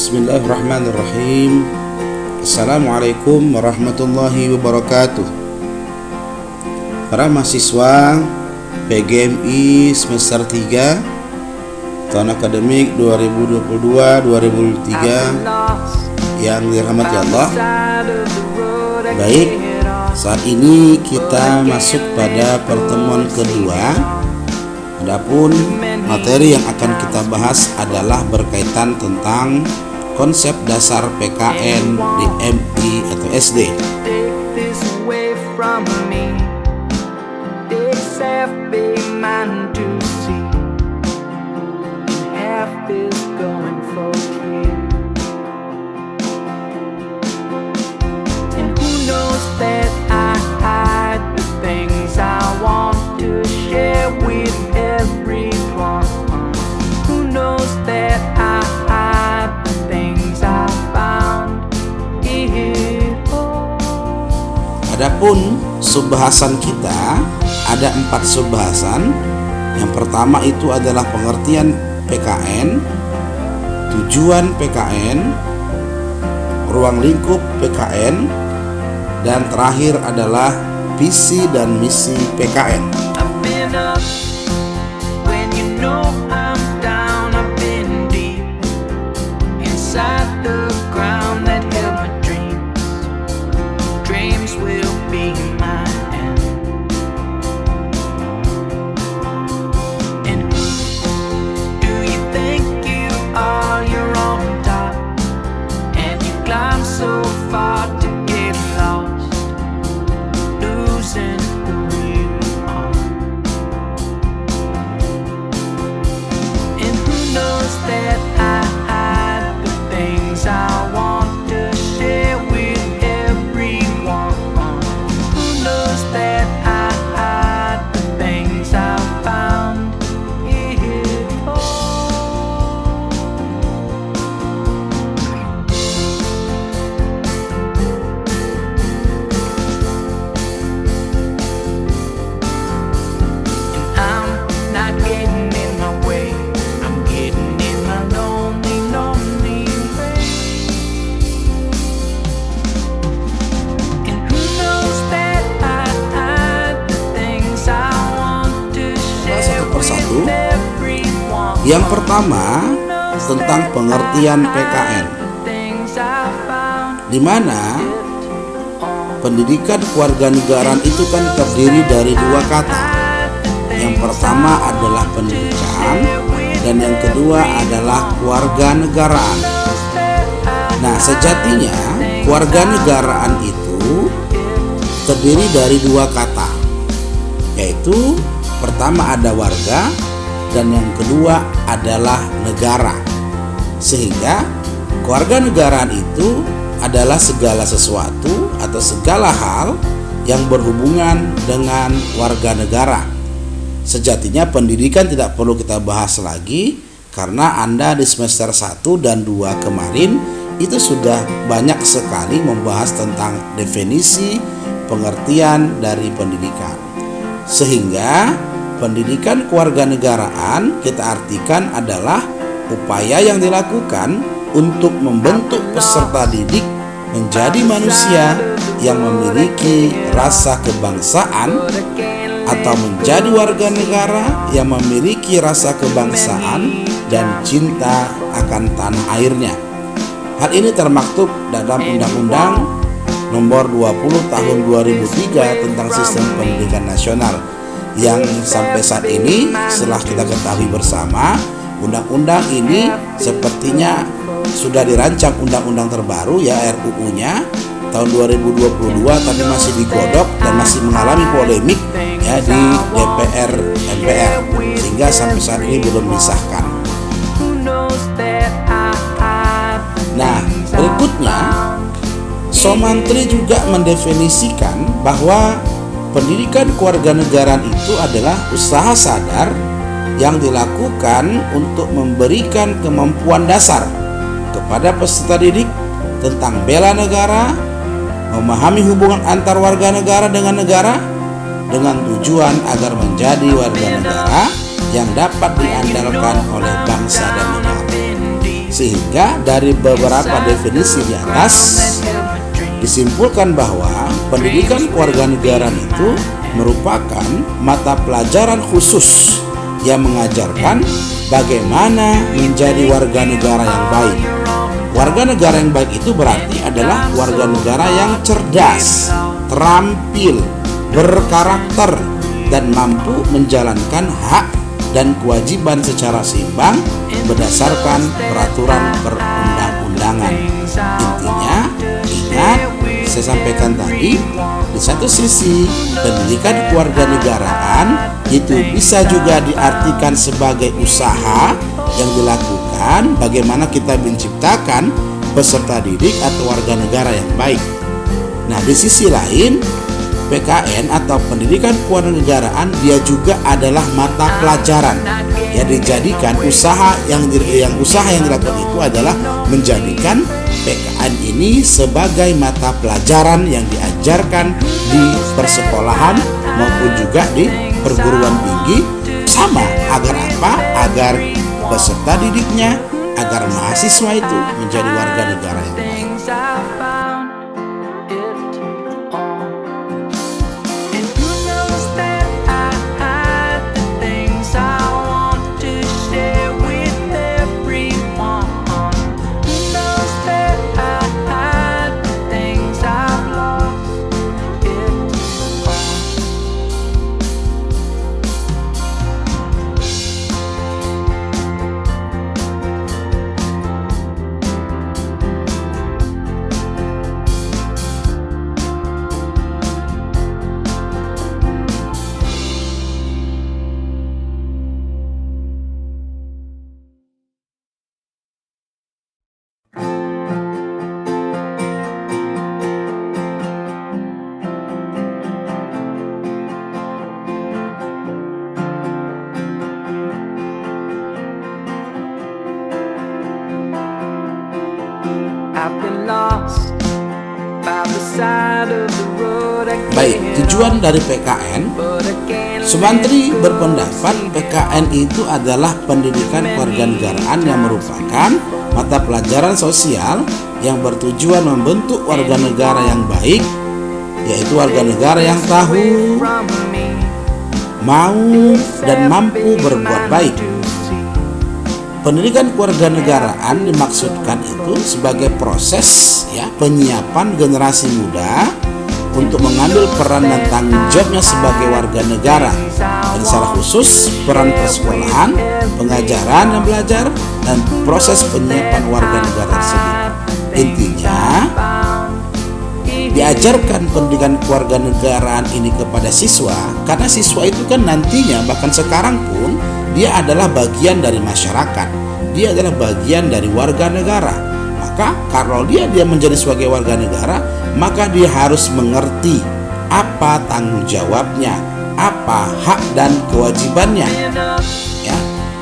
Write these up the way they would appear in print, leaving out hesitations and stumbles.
Bismillahirrahmanirrahim. Assalamualaikum warahmatullahi wabarakatuh. Para mahasiswa PGMI semester 3 tahun akademik 2022-2023 yang dirahmati Allah. Baik, saat ini kita masuk pada pertemuan kedua. Adapun materi yang akan kita bahas adalah berkaitan tentang konsep dasar PKN di MI atau SD. Adapun subbahasan kita ada 4 subbahasan. Yang pertama itu adalah pengertian PKN, tujuan PKN, ruang lingkup PKN, dan terakhir adalah visi dan misi PKN. Yang pertama tentang pengertian PKN, di mana pendidikan kewarganegaraan itu kan terdiri dari 2 kata. Yang pertama adalah pendidikan dan yang kedua adalah kewarganegaraan. Nah, sejatinya kewarganegaraan itu terdiri dari 2 kata, yaitu pertama ada warga dan yang kedua adalah negara. Sehingga kewarganegaraan itu adalah segala sesuatu atau segala hal yang berhubungan dengan warga negara. Sejatinya pendidikan tidak perlu kita bahas lagi, karena Anda di semester 1 dan 2 kemarin itu sudah banyak sekali membahas tentang definisi pengertian dari pendidikan. Sehingga pendidikan kewarganegaraan kita artikan adalah upaya yang dilakukan untuk membentuk peserta didik menjadi manusia yang memiliki rasa kebangsaan atau menjadi warga negara yang memiliki rasa kebangsaan dan cinta akan tanah airnya. Hal ini termaktub dalam Undang-Undang Nomor 20 Tahun 2003 tentang Sistem Pendidikan Nasional, yang sampai saat ini setelah kita ketahui bersama, undang-undang ini sepertinya sudah dirancang undang-undang terbaru, ya RUU-nya tahun 2022, tapi masih digodok dan masih mengalami polemik ya di DPR MPR, sehingga sampai saat ini belum disahkan. Nah, berikutnya Somantri juga mendefinisikan bahwa pendidikan kewarganegaraan itu adalah usaha sadar yang dilakukan untuk memberikan kemampuan dasar kepada peserta didik tentang bela negara, memahami hubungan antar warga negara dengan negara, dengan tujuan agar menjadi warga negara yang dapat diandalkan oleh bangsa dan negara. Sehingga dari beberapa definisi di atas disimpulkan bahwa pendidikan kewarganegaraan itu merupakan mata pelajaran khusus yang mengajarkan bagaimana menjadi warga negara yang baik. Warga negara yang baik itu berarti adalah warga negara yang cerdas, terampil, berkarakter, dan mampu menjalankan hak dan kewajiban secara seimbang berdasarkan peraturan perundang-undangan. Intinya, ingat saya sampaikan tadi, di satu sisi pendidikan kewarganegaraan itu bisa juga diartikan sebagai usaha yang dilakukan bagaimana kita menciptakan peserta didik atau warga negara yang baik. Nah, di sisi lain PKN atau pendidikan kewarganegaraan dia juga adalah mata pelajaran yang dijadikan usaha yang dilakukan itu adalah menjadikan PKN ini sebagai mata pelajaran yang diajarkan di persekolahan maupun juga di perguruan tinggi sama. Agar apa? Agar peserta didiknya, agar mahasiswa itu menjadi warga negara yang baik. Baik, tujuan dari PKN, Sumantri berpendapat PKN itu adalah pendidikan kewarganegaraan yang merupakan mata pelajaran sosial yang bertujuan membentuk warga negara yang baik, yaitu warga negara yang tahu, mau, dan mampu berbuat baik. Pendidikan kewarganegaraan dimaksudkan itu sebagai proses penyiapan generasi muda untuk mengambil peran dan tanggung jawabnya sebagai warga negara, dan secara khusus peran persekolahan, pengajaran dan belajar, dan proses penyiapan warga negara tersebut. Intinya, diajarkan pendidikan kewarganegaraan ini kepada siswa, karena siswa itu kan nantinya bahkan sekarang pun dia adalah bagian dari masyarakat, dia adalah bagian dari warga negara. Maka kalau dia menjadi sebagai warga negara, maka dia harus mengerti apa tanggung jawabnya, apa hak dan kewajibannya,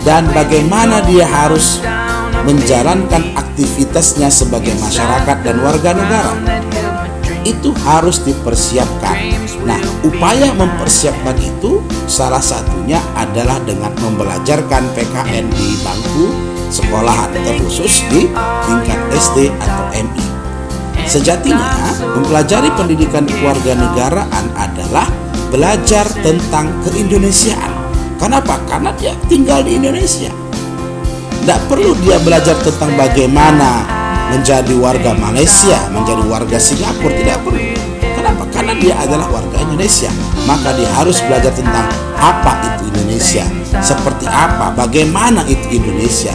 dan bagaimana dia harus menjalankan aktivitasnya sebagai masyarakat dan warga negara. Itu harus dipersiapkan. Nah, upaya mempersiapkan itu salah satunya adalah dengan membelajarkan PKN di bangku sekolahan, terkhusus di tingkat SD atau MI. Sejatinya, mempelajari pendidikan kewarganegaraan adalah belajar tentang keindonesiaan. Kenapa? Karena dia tinggal di Indonesia. Tidak perlu dia belajar tentang bagaimana menjadi warga Malaysia, menjadi warga Singapura, tidak perlu. Kenapa? Karena dia adalah warga Indonesia. Maka dia harus belajar tentang apa itu Indonesia, seperti apa, bagaimana itu Indonesia.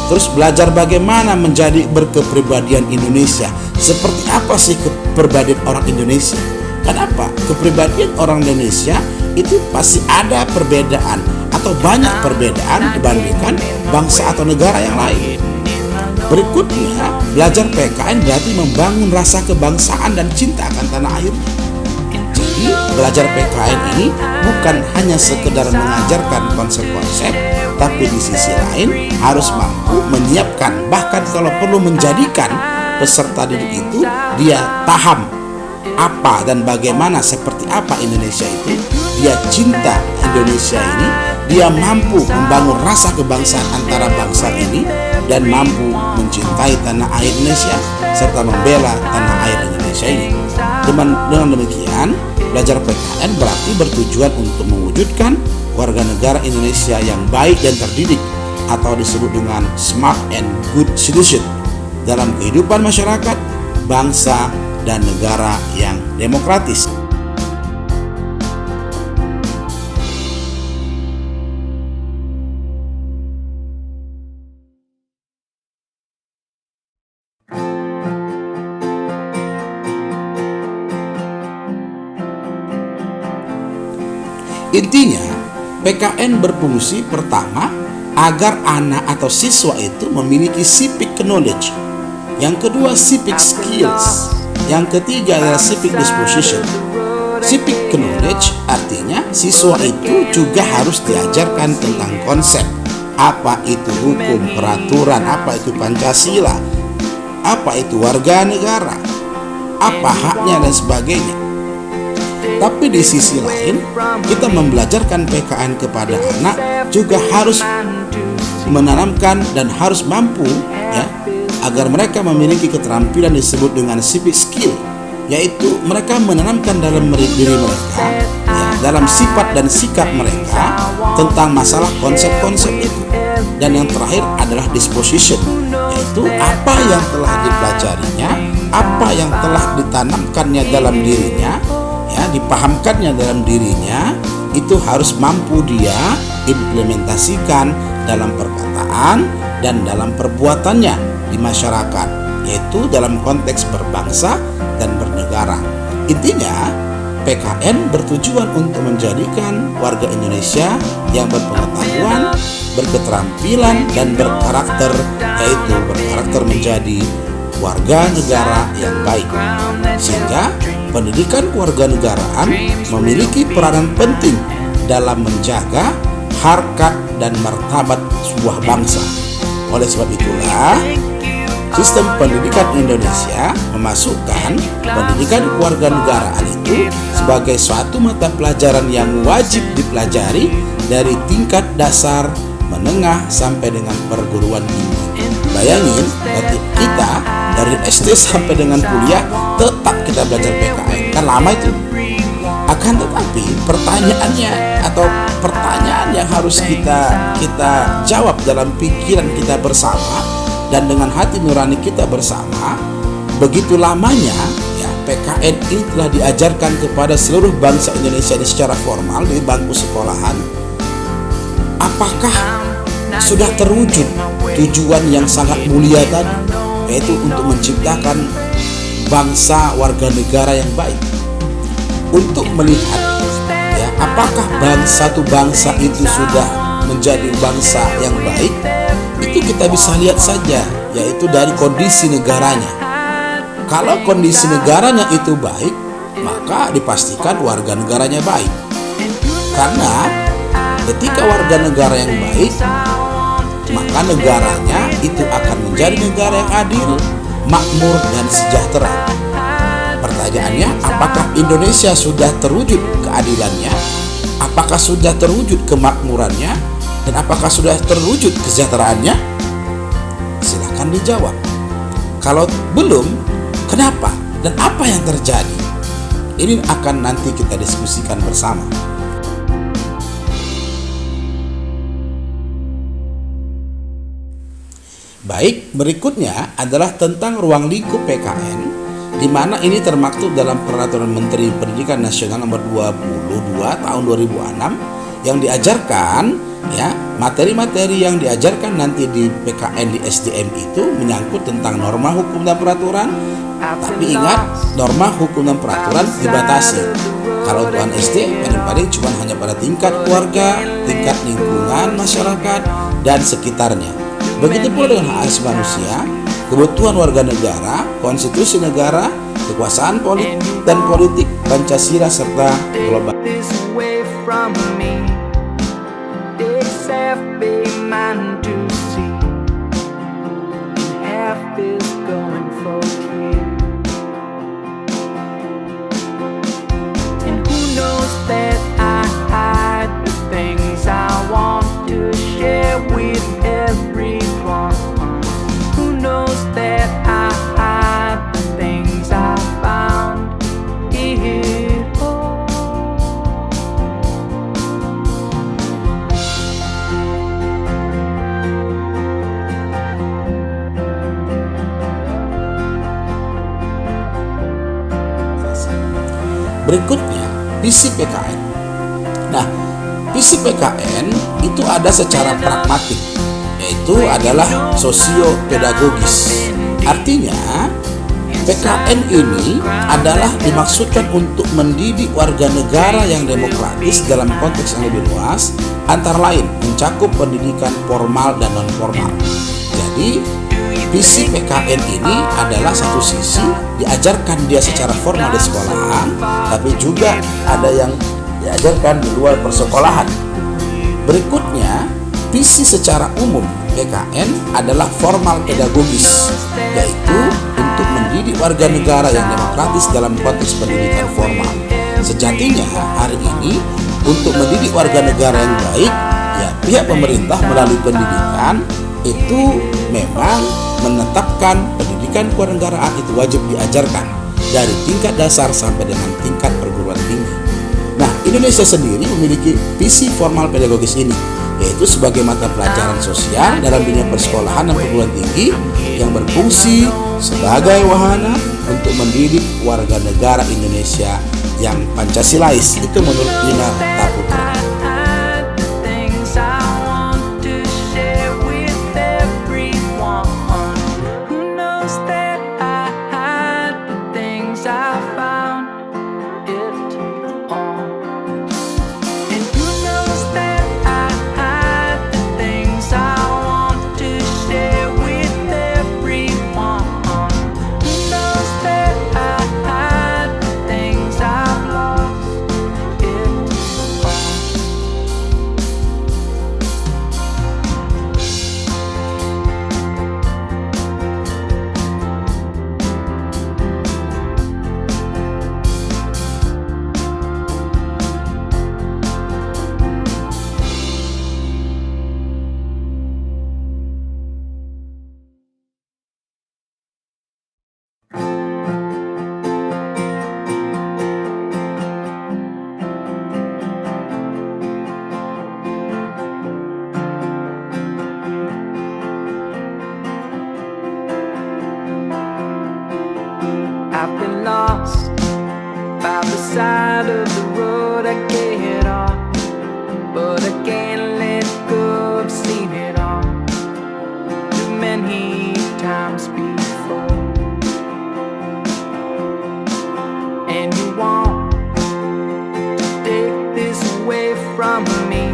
Terus belajar bagaimana menjadi berkepribadian Indonesia, seperti apa sih kepribadian orang Indonesia. Kenapa? Kepribadian orang Indonesia itu pasti ada perbedaan atau banyak perbedaan dibandingkan bangsa atau negara yang lain. Berikutnya, belajar PKN berarti membangun rasa kebangsaan dan cinta akan tanah airnya. Jadi, belajar PKN ini bukan hanya sekedar mengajarkan konsep-konsep, tapi di sisi lain harus mampu menyiapkan, bahkan kalau perlu menjadikan peserta didik itu dia paham apa dan bagaimana, seperti apa Indonesia itu. Dia cinta Indonesia ini, dia mampu membangun rasa kebangsaan antara bangsa ini, dan mampu mencintai tanah air Indonesia serta membela tanah air Indonesia ini. Dengan demikian, belajar PKN berarti bertujuan untuk mewujudkan warga negara Indonesia yang baik dan terdidik atau disebut dengan smart and good citizen dalam kehidupan masyarakat, bangsa, dan negara yang demokratis. Intinya, PKN berfungsi pertama agar anak atau siswa itu memiliki civic knowledge. Yang kedua, civic skills. Yang ketiga adalah civic disposition. Civic knowledge artinya siswa itu juga harus diajarkan tentang konsep. Apa itu hukum, peraturan, apa itu Pancasila, apa itu warga negara, apa haknya dan sebagainya. Tapi di sisi lain, kita membelajarkan PKN kepada anak juga harus menanamkan dan harus mampu ya, agar mereka memiliki keterampilan disebut dengan civic skill, yaitu mereka menanamkan dalam diri mereka ya, dalam sifat dan sikap mereka tentang masalah konsep-konsep itu. Dan yang terakhir adalah disposition, yaitu apa yang telah dipelajarinya, apa yang telah ditanamkannya dalam dirinya, ya, dipahamkannya dalam dirinya, itu harus mampu dia implementasikan dalam perkataan dan dalam perbuatannya di masyarakat, yaitu dalam konteks berbangsa dan bernegara. Intinya, PKN bertujuan untuk menjadikan warga Indonesia yang berpengetahuan, berketerampilan, dan berkarakter, yaitu berkarakter menjadi warga negara yang baik. Sehingga pendidikan kewarganegaraan memiliki peranan penting dalam menjaga harkat dan martabat sebuah bangsa. Oleh sebab itulah, sistem pendidikan Indonesia memasukkan pendidikan kewarganegaraan itu sebagai suatu mata pelajaran yang wajib dipelajari dari tingkat dasar, menengah, sampai dengan perguruan tinggi. Bayangin, kita dari SD sampai dengan kuliah tetap kita belajar PKN, kan lama itu. Akan tetapi pertanyaannya atau pertanyaan yang harus kita jawab dalam pikiran kita bersama dan dengan hati nurani kita bersama, begitu lamanya ya PKN ini telah diajarkan kepada seluruh bangsa Indonesia ini secara formal di bangku sekolahan. Apakah sudah terwujud tujuan yang sangat mulia tadi, yaitu untuk menciptakan bangsa warga negara yang baik? Untuk melihat ya, apakah satu bangsa itu sudah menjadi bangsa yang baik, itu kita bisa lihat saja, yaitu dari kondisi negaranya. Kalau kondisi negaranya itu baik, maka dipastikan warga negaranya baik. Karena ketika warga negara yang baik, maka negaranya itu akan menjadi negara yang adil, makmur, dan sejahtera. Pertanyaannya, apakah Indonesia sudah terwujud keadilannya? Apakah sudah terwujud kemakmurannya? Dan apakah sudah terwujud kesejahteraannya? Silakan dijawab. Kalau belum, kenapa? Dan apa yang terjadi? Ini akan nanti kita diskusikan bersama. Baik, berikutnya adalah tentang ruang lingkup PKN, di mana ini termaktub dalam Peraturan Menteri Pendidikan Nasional Nomor 22 Tahun 2006 yang diajarkan ya, materi-materi yang diajarkan nanti di PKN di SDM itu menyangkut tentang norma hukum dan peraturan. Tapi ingat, norma hukum dan peraturan dibatasi. Kalau Tuan SD paling-paling cuma hanya pada tingkat keluarga, tingkat lingkungan masyarakat, dan sekitarnya. Begitu pula dengan hak asasi manusia, kebutuhan warga negara, konstitusi negara, kekuasaan politik, Pancasila, serta global. Berikutnya, visi PKN. Nah, visi PKN itu ada secara pragmatik, yaitu adalah sosio-pedagogis. Artinya, PKN ini adalah dimaksudkan untuk mendidik warga negara yang demokratis dalam konteks yang lebih luas, antara lain mencakup pendidikan formal dan non-formal. Jadi, visi PKN ini adalah satu sisi diajarkan dia secara formal di sekolahan, tapi juga ada yang diajarkan di luar persekolahan. Berikutnya, visi secara umum PKN adalah formal pedagogis, yaitu untuk mendidik warga negara yang demokratis dalam konteks pendidikan formal. Sejatinya hari ini untuk mendidik warga negara yang baik, ya pihak pemerintah melalui pendidikan itu memang menetapkan pendidikan kewarganegaraan itu wajib diajarkan dari tingkat dasar sampai dengan tingkat perguruan tinggi. Nah, Indonesia sendiri memiliki visi formal pedagogis ini, yaitu sebagai mata pelajaran sosial dalam dunia persekolahan dan perguruan tinggi yang berfungsi sebagai wahana untuk mendidik warga negara Indonesia yang Pancasilais. Itu menurut Lina Taputra. I've been lost by the side of the road. I get off, but I can't let go. I've seen it all too many times before. And you won't take this away from me.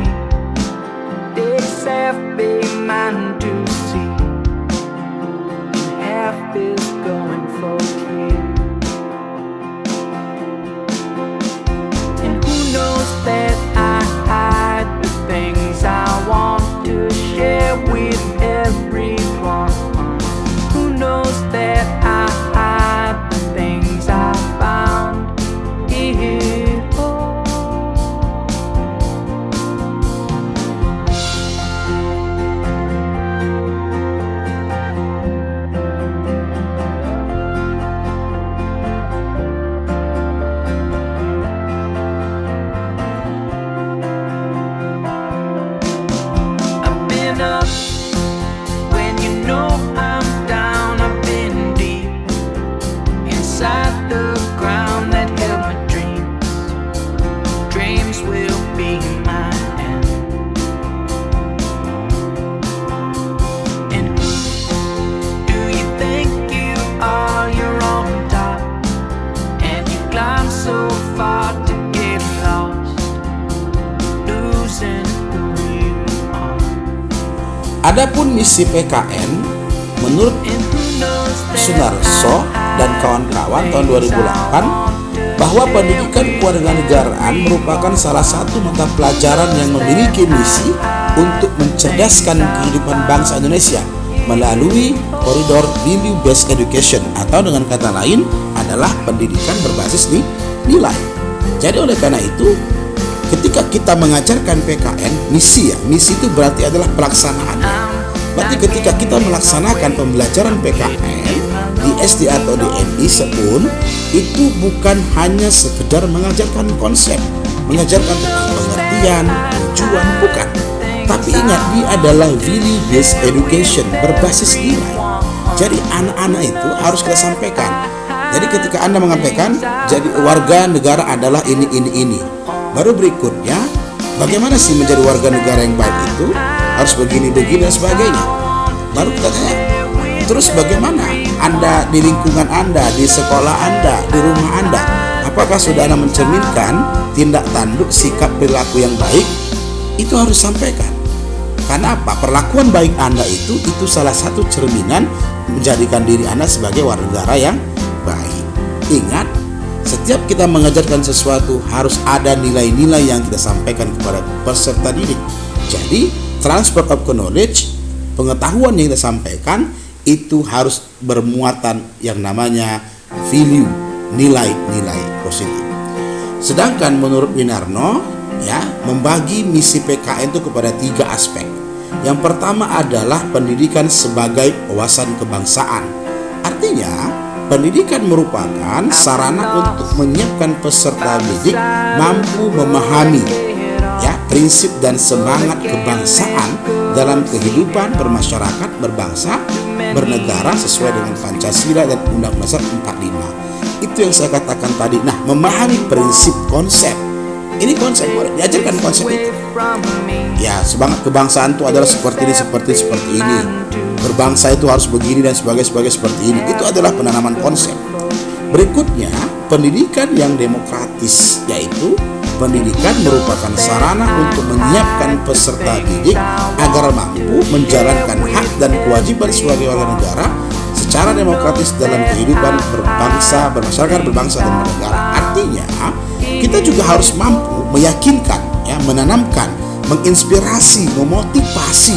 Takes half a mind to see, and half is going for free. That I hide the things I want to share with everyone. Who knows that I hide the things I found here? When you know I'm down, I've been deep inside the ground that held my dreams. Dreams will be my end. And who do you think you are? You're on top, and you climb so far to get lost, losing. Adapun misi PKN menurut Sunarso dan kawan-kawan tahun 2008 bahwa pendidikan kewarganegaraan merupakan salah satu mata pelajaran yang memiliki misi untuk mencerdaskan kehidupan bangsa Indonesia melalui koridor value based education, atau dengan kata lain adalah pendidikan berbasis nilai. Jadi oleh karena itu, ketika kita mengajarkan PKN, misi itu berarti adalah pelaksanaan. Berarti ketika kita melaksanakan pembelajaran PKN di SD atau di MI pun, itu bukan hanya sekedar mengajarkan konsep, mengajarkan tentang pengertian, tujuan, bukan. Tapi ingat, dia adalah value based education, berbasis nilai. Jadi anak-anak itu harus kita sampaikan Jadi ketika Anda menyampaikan jadi warga negara adalah ini. Baru berikutnya, bagaimana sih menjadi warga negara yang baik itu? Harus begini dan sebagainya. Baru kita tanya, terus bagaimana Anda di lingkungan Anda, di sekolah Anda, di rumah Anda? Apakah sudah Anda mencerminkan tindak tanduk, sikap, perilaku yang baik? Itu harus sampaikan. Karena apa? Perlakuan baik Anda itu salah satu cerminan menjadikan diri Anda sebagai warga negara yang baik. Ingat, setiap kita mengajarkan sesuatu harus ada nilai-nilai yang kita sampaikan kepada peserta didik. Jadi, transfer of knowledge, pengetahuan yang kita sampaikan itu harus bermuatan yang namanya value, nilai-nilai positif. Sedangkan menurut Winarno, membagi misi PKN itu kepada 3 aspek. Yang pertama adalah pendidikan sebagai wawasan kebangsaan. Artinya, pendidikan merupakan sarana untuk menyiapkan peserta didik mampu memahami prinsip dan semangat kebangsaan dalam kehidupan bermasyarakat, berbangsa, bernegara sesuai dengan Pancasila dan Undang-Undang Dasar 45. Itu yang saya katakan tadi. Nah, memahami prinsip, konsep. Ini konsep, diajarkan konsep itu. Ya, semangat kebangsaan itu adalah seperti ini. Berbangsa itu harus begini dan sebagai seperti ini. Itu adalah penanaman konsep. Berikutnya, pendidikan yang demokratis, yaitu pendidikan merupakan sarana untuk menyiapkan peserta didik agar mampu menjalankan hak dan kewajiban sebagai warga negara secara demokratis dalam kehidupan berbangsa, bermasyarakat, berbangsa dan bernegara. Artinya, kita juga harus mampu meyakinkan, menanamkan, menginspirasi, memotivasi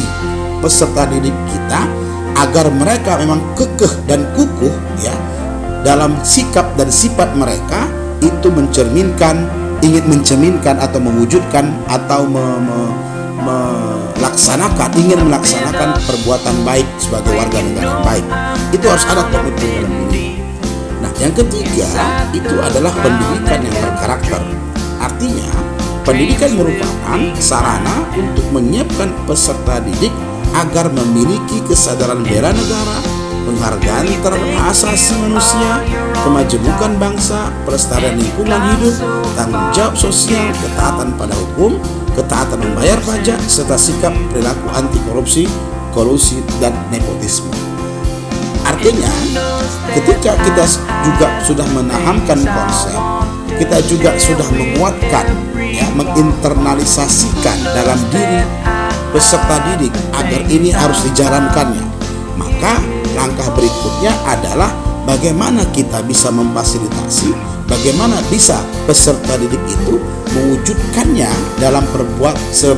peserta didik kita agar mereka memang kekeh dan kukuh dalam sikap dan sifat mereka itu ingin mencerminkan atau mewujudkan atau ingin melaksanakan perbuatan baik sebagai warga negara yang baik. Itu harus ada komitmen dalam diri. Nah, yang ketiga itu adalah pendidikan yang berkarakter. Artinya, pendidikan merupakan sarana untuk menyiapkan peserta didik agar memiliki kesadaran bela negara, penghargaan terhadap hak asasi manusia, kemajemukan bangsa, pelestarian lingkungan hidup, tanggung jawab sosial, ketaatan pada hukum, ketaatan membayar pajak, serta sikap perilaku anti korupsi, kolusi, dan nepotisme. Artinya, ketika kita juga sudah menahamkan konsep, kita juga sudah menguatkan, menginternalisasikan dalam diri peserta didik agar ini harus dijalankannya. Maka langkah berikutnya adalah bagaimana kita bisa memfasilitasi, bagaimana bisa peserta didik itu mewujudkannya dalam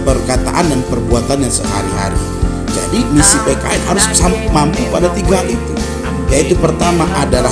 perkataan dan perbuatannya sehari-hari. Jadi misi PKN harus mampu pada 3 hal itu. Yaitu pertama adalah